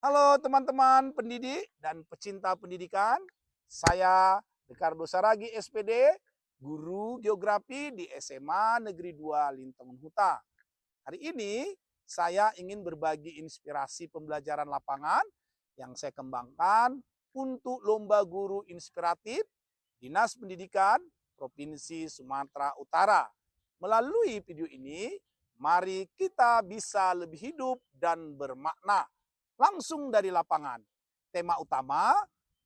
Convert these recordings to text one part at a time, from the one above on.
Halo teman-teman pendidik dan pecinta pendidikan. Saya Ricardo Saragi SPD, guru geografi di SMA Negeri 2 Lintongan Huta. Hari ini saya ingin berbagi inspirasi pembelajaran lapangan yang saya kembangkan untuk Lomba Guru Inspiratif Dinas Pendidikan Provinsi Sumatera Utara. Melalui video ini, mari kita bisa lebih hidup dan bermakna langsung dari lapangan. Tema utama,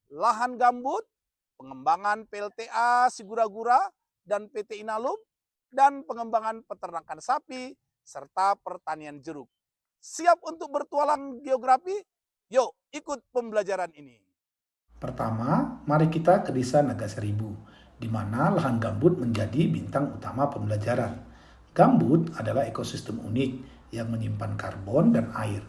lahan gambut, pengembangan PLTA Sigura-gura dan PT Inalum, dan pengembangan peternakan sapi, serta pertanian jeruk. Siap untuk bertualang geografi? Yuk, ikut pembelajaran ini. Pertama, mari kita ke Desa Nagasaribu, di mana lahan gambut menjadi bintang utama pembelajaran. Gambut adalah ekosistem unik yang menyimpan karbon dan air,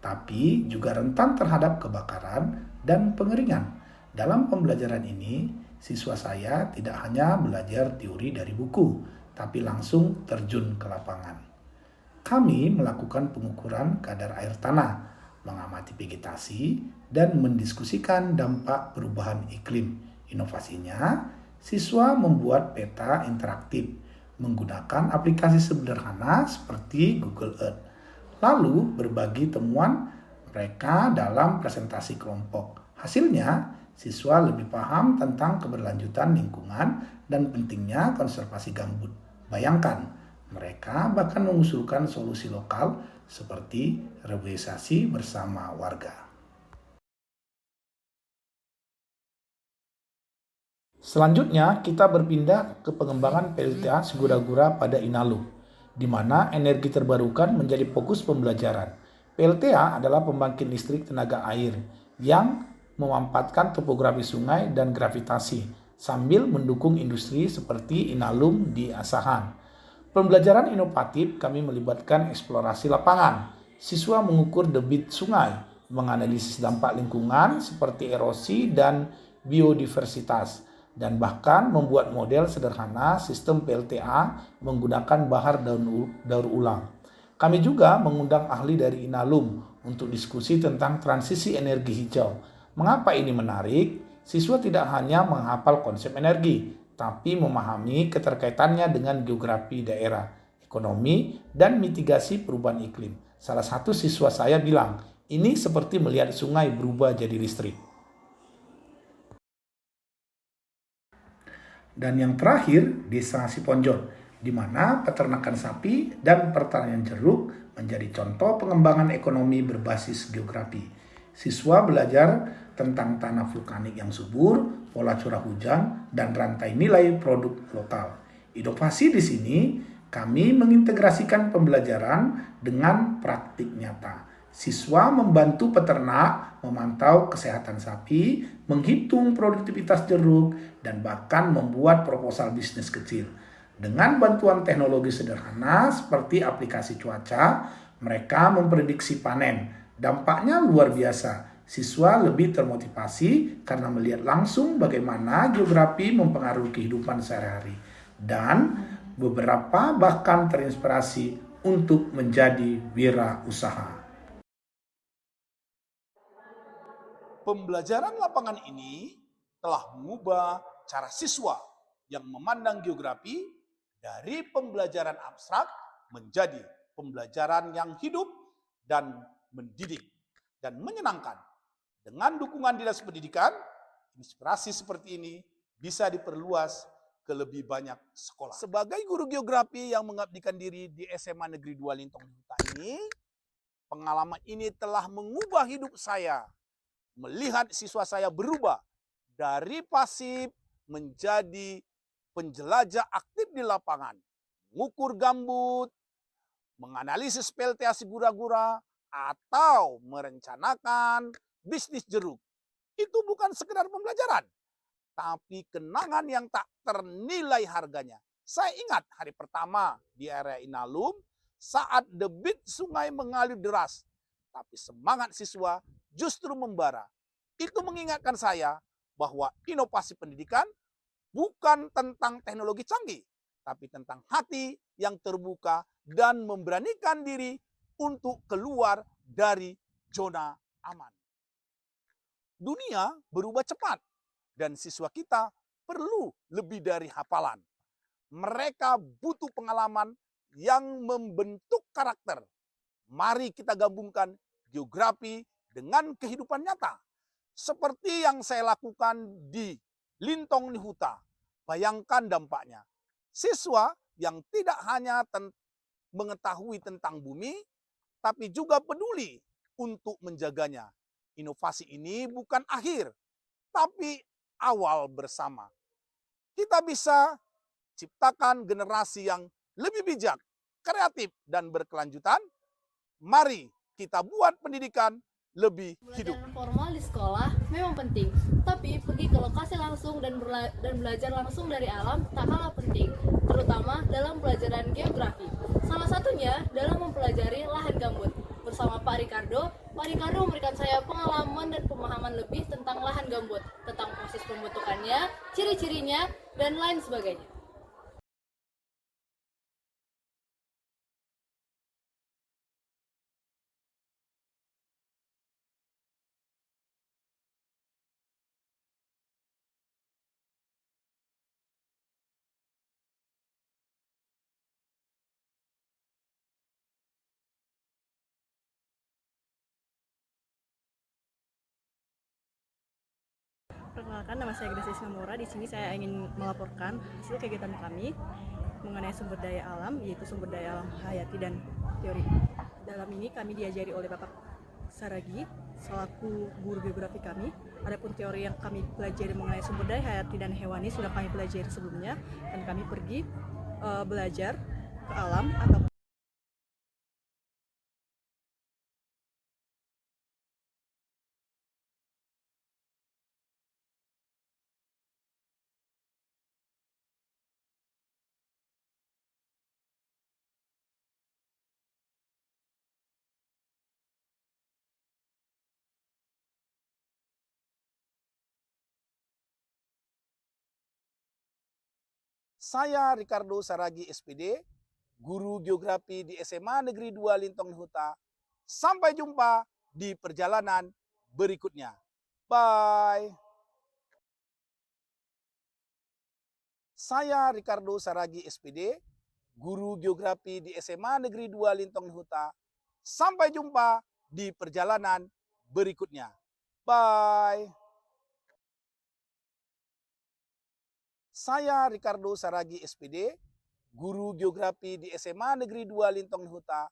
tapi juga rentan terhadap kebakaran dan pengeringan. Dalam pembelajaran ini, siswa saya tidak hanya belajar teori dari buku, tapi langsung terjun ke lapangan. Kami melakukan pengukuran kadar air tanah, mengamati vegetasi, dan mendiskusikan dampak perubahan iklim. Inovasinya, siswa membuat peta interaktif menggunakan aplikasi sederhana seperti Google Earth. Lalu berbagi temuan mereka dalam presentasi kelompok. Hasilnya, siswa lebih paham tentang keberlanjutan lingkungan dan pentingnya konservasi gambut. Bayangkan, mereka bahkan mengusulkan solusi lokal seperti reboisasi bersama warga. Selanjutnya, kita berpindah ke pengembangan PLTA Sigura-gura pada Inalum, di mana energi terbarukan menjadi fokus pembelajaran. PLTA adalah pembangkit listrik tenaga air yang memanfaatkan topografi sungai dan gravitasi, sambil mendukung industri seperti Inalum di Asahan. Pembelajaran inovatif kami melibatkan eksplorasi lapangan. Siswa mengukur debit sungai, menganalisis dampak lingkungan seperti erosi dan biodiversitas, dan bahkan membuat model sederhana sistem PLTA menggunakan daur ulang. Kami juga mengundang ahli dari Inalum untuk diskusi tentang transisi energi hijau. Mengapa ini menarik? Siswa tidak hanya menghafal konsep energi, tapi memahami keterkaitannya dengan geografi daerah, ekonomi, dan mitigasi perubahan iklim. Salah satu siswa saya bilang, ini seperti melihat sungai berubah jadi listrik. Dan yang terakhir, Desa Siponjol, di mana peternakan sapi dan pertanian jeruk menjadi contoh pengembangan ekonomi berbasis geografi. Siswa belajar tentang tanah vulkanik yang subur, pola curah hujan, dan rantai nilai produk lokal. Inovasi di sini, kami mengintegrasikan pembelajaran dengan praktik nyata. Siswa membantu peternak memantau kesehatan sapi, menghitung produktivitas jeruk, dan bahkan membuat proposal bisnis kecil. Dengan bantuan teknologi sederhana seperti aplikasi cuaca, mereka memprediksi panen. Dampaknya luar biasa. Siswa lebih termotivasi karena melihat langsung bagaimana geografi mempengaruhi kehidupan sehari-hari. Dan beberapa bahkan terinspirasi untuk menjadi wirausaha. Pembelajaran lapangan ini telah mengubah cara siswa yang memandang geografi dari pembelajaran abstrak menjadi pembelajaran yang hidup dan mendidik dan menyenangkan. Dengan dukungan Dinas Pendidikan, inspirasi seperti ini bisa diperluas ke lebih banyak sekolah. Sebagai guru geografi yang mengabdikan diri di SMA Negeri 2 Lintongan Huta ini, pengalaman ini telah mengubah hidup saya. Melihat siswa saya berubah dari pasif menjadi penjelajah aktif di lapangan, mengukur gambut, menganalisis PLTA Sigura-gura, atau merencanakan bisnis jeruk. Itu bukan sekedar pembelajaran, tapi kenangan yang tak ternilai harganya. Saya ingat hari pertama di area Inalum saat debit sungai mengalir deras, tapi semangat siswa justru membara. Itu mengingatkan saya bahwa inovasi pendidikan bukan tentang teknologi canggih, tapi tentang hati yang terbuka dan memberanikan diri untuk keluar dari zona aman. Dunia berubah cepat dan siswa kita perlu lebih dari hafalan. Mereka butuh pengalaman yang membentuk karakter. Mari kita gabungkan geografi dengan kehidupan nyata. Seperti yang saya lakukan di Lintong Nihuta. Bayangkan dampaknya. Siswa yang tidak hanya mengetahui tentang bumi, tapi juga peduli untuk menjaganya. Inovasi ini bukan akhir, tapi awal bersama. Kita bisa ciptakan generasi yang lebih bijak, kreatif, dan berkelanjutan. Mari kita buat pendidikan lebih hidup. Pembelajaran formal di sekolah memang penting, tapi pergi ke lokasi langsung dan belajar langsung dari alam tak kalah penting, terutama dalam pelajaran geografi. Salah satunya dalam mempelajari lahan gambut. Bersama Pak Ricardo memberikan saya pengalaman dan pemahaman lebih tentang lahan gambut, tentang proses pembentukannya, ciri-cirinya, dan lain sebagainya. Perkenalkan, nama saya Gracia Ismamura. Di sini saya ingin melaporkan hasil kegiatan kami mengenai sumber daya alam, yaitu sumber daya alam hayati dan teori. Dalam ini kami diajari oleh Bapak Saragi selaku guru geografi kami. Adapun teori yang kami pelajari mengenai sumber daya hayati dan hewani sudah kami pelajari sebelumnya, dan kami pergi belajar ke alam atau Saya Ricardo Saragi SPD, guru geografi di SMA Negeri 2 Lintong Nihuta. Sampai jumpa di perjalanan berikutnya. Bye. Saya Ricardo Saragi SPD, guru geografi di SMA Negeri 2 Lintong Nihuta. Sampai jumpa di perjalanan berikutnya. Bye. Saya Ricardo Saragi SPD, guru geografi di SMA Negeri 2 Lintong Nihuta.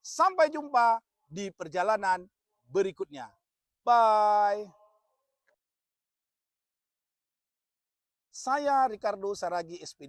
Sampai jumpa di perjalanan berikutnya. Bye. Saya Ricardo Saragi SPD.